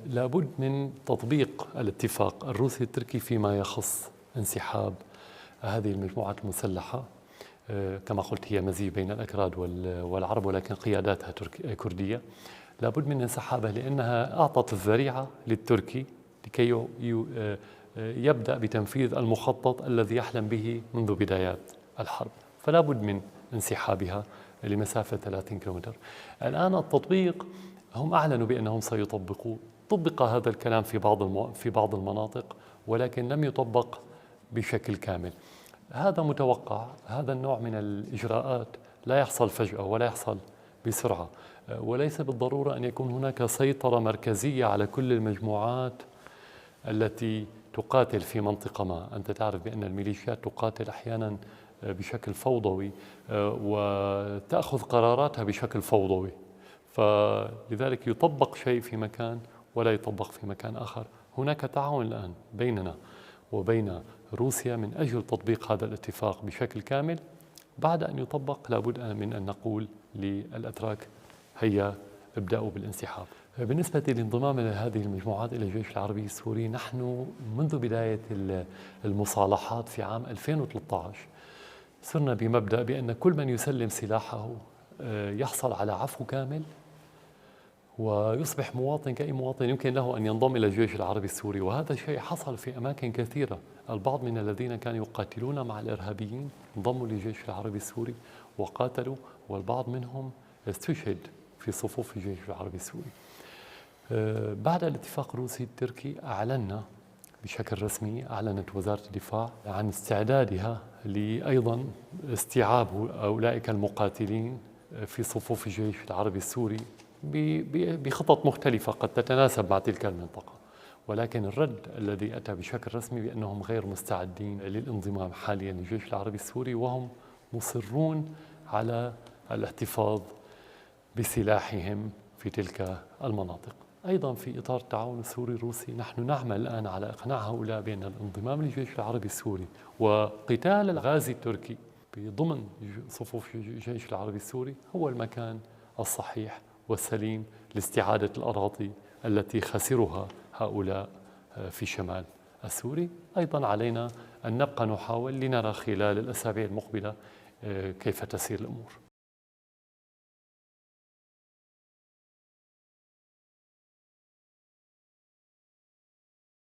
لابد من تطبيق الاتفاق الروسي التركي فيما يخص انسحاب هذه المجموعات المسلحة. كما قلت هي مزيج بين الأكراد والعرب، ولكن قياداتها كردية. لابد من انسحابها لأنها أعطت الذريعة للتركي لكي يبدأ بتنفيذ المخطط الذي يحلم به منذ بدايات الحرب، فلا بد من انسحابها لمسافة 30 كيلومتر. الآن التطبيق، هم أعلنوا بأنهم سيطبقوا، طبق هذا الكلام في بعض المناطق، ولكن لم يطبق بشكل كامل. هذا متوقع، هذا النوع من الإجراءات لا يحصل فجأة ولا يحصل بسرعة، وليس بالضرورة أن يكون هناك سيطرة مركزية على كل المجموعات التي تقاتل في منطقة ما. أنت تعرف بأن الميليشيات تقاتل أحيانا بشكل فوضوي وتأخذ قراراتها بشكل فوضوي، فلذلك يطبق شيء في مكان ولا يطبق في مكان آخر. هناك تعاون الآن بيننا وبين روسيا من أجل تطبيق هذا الاتفاق بشكل كامل. بعد أن يطبق لابد من أن نقول للأتراك هيا ابدأوا بالانسحاب. بالنسبة لانضمام هذه المجموعات إلى الجيش العربي السوري، نحن منذ بداية المصالحات في عام 2013 صرنا بمبدأ بأن كل من يسلم سلاحه يحصل على عفو كامل ويصبح مواطن كأي مواطن يمكن له أن ينضم إلى الجيش العربي السوري. وهذا الشيء حصل في أماكن كثيرة. البعض من الذين كانوا يقاتلون مع الإرهابيين انضموا للجيش العربي السوري وقاتلوا، والبعض منهم استشهد في صفوف الجيش العربي السوري. بعد الاتفاق الروسي التركي أعلنا بشكل رسمي، أعلنت وزارة الدفاع عن استعدادها لأيضا استيعاب أولئك المقاتلين في صفوف الجيش العربي السوري بخطط مختلفة قد تتناسب مع تلك المنطقة. ولكن الرد الذي أتى بشكل رسمي بأنهم غير مستعدين للانضمام حاليا للجيش العربي السوري، وهم مصرون على الاحتفاظ بسلاحهم في تلك المناطق. أيضا في إطار التعاون السوري الروسي نحن نعمل الآن على إقناع هؤلاء بأن الانضمام للجيش العربي السوري وقتال الغازي التركي ضمن صفوف الجيش العربي السوري هو المكان الصحيح والسليم لاستعادة الأراضي التي خسرها هؤلاء في شمال السوري. أيضا علينا أن نبقى نحاول لنرى خلال الأسابيع المقبلة كيف تسير الأمور.